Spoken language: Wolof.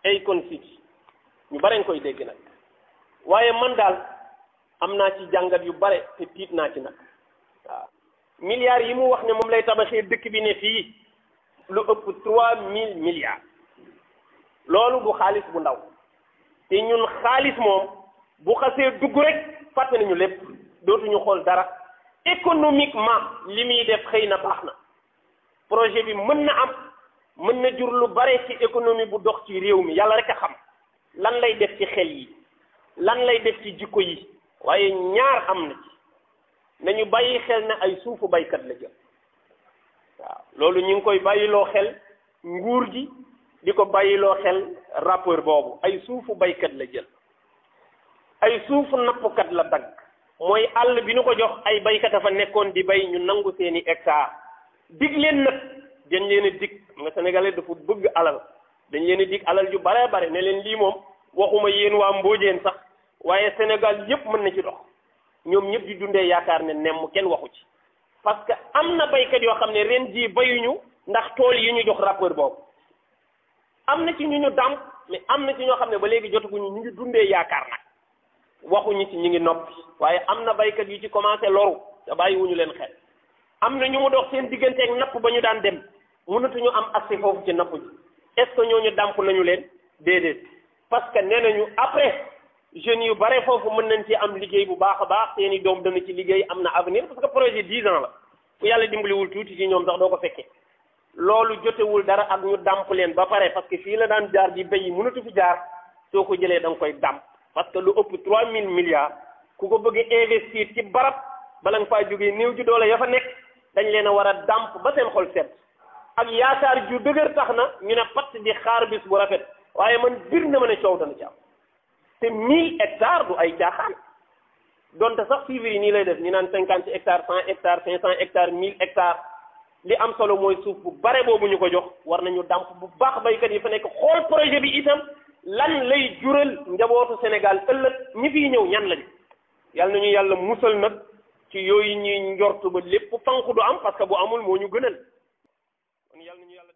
Akon City ñu bare nga koy dégg nag waaye man daal am naa ci jàngat yu bare te tiit naa ci nag waaw milliards yi mu wax ne moom lay tabaxee dëkk bi ne fii lu ëpp 3000 milliards loolu du xaalis bu ndaw te ñun xaalis moom bu xasee dugg rek fàtte nañu lépp dootuñu xool dara économiquement li muy def xëy na baax na projet bi mën na am mën na jur lu bare ci économie bu dox ci réew mi yàlla rek a xam lan lay def ci xel yi lan lay def ci jikko yi waaye ñaar am na ci nañu bàyyi xel ne ay suufu baykat la jël waaw loolu ñu ngi koy bàyyiloo xel nguur gi di ko bàyyiloo xel rappeur boobu ay suufu baykat la jël ay suufu nappkat la dagg mooy àll bi nu ko jox ay baykat a fa nekkoon di bay ñu nangu seeni hectare dig leen nag dañ leen a dig nga sénégalais dafa bëgg alal dañ leen a dig alal ju bare bare ne leen lii moom waxuma yéen waa Mbóojeen sax waaye Sénégal yépp mën na ci dox ñoom ñëpp di dundee yaakaar ne nemm kenn waxu ci parce que am na baykat yoo xam ne ren jii bayuñu ndax tool yi ñu jox rappeur boobu am na ci ñu dàmp mais am na ci ñoo xam ne ba léegi jotaguñu ñu ngi dundee yaakaar nag waxuñu ci ñu ngi noppi waaye am na baykat yu ci commencé loru te bàyyiwuñu leen xel am na ñu mu dox seen digganteeg napp ba ñu daan dem mënatuñu am accès foofu ci napp ji est-ce que ñooñu dàmp nañu leen déedéet parce que nee nañu après jeunes yu bare foofu mën nañ ci am liggéey bu baax a baax seeni doom dana ci liggéey am na avenir parce que projet 10 ans la ku yàlla dimbaliwul tuuti ci ñoom sax doo ko fekkee loolu jotewul dara ak ñu dàmp leen ba pare parce que fii la daan jaar di béy yi mënatu fi jaar soo ko jëlee da nga koy dàmp parce que lu ëpp 3000 milliards ku ko bëgg investir ci barab bala nga faa jógee néew ji doole ya fa nekk dañ leen a war a dàmp ba seen xol set ak yaakaar ju dëgër tax na ñu ne patt di xaar bis bu rafet waaye man bir na ma ne coow dana ci am te 1000 hectares du ay caaxaan donte sax suivi yi nii lay def ñu naan 50 hectares 100 hectares 500 hectares 1000 hectares li am solo mooy suuf bu bare boobu ñu ko jox war nañu dàmp bu baax baykat yi fa nekk xool projet bi itam lan lay jural njabootu Sénégal ëllëg ñi fiy ñëw ñan lañu yàlla nañu yàlla musal nag ci yooyu ñuy njortu ba lépp fanq du am parce que bu amul moo ñu gënal kon yàlla nañu yàlla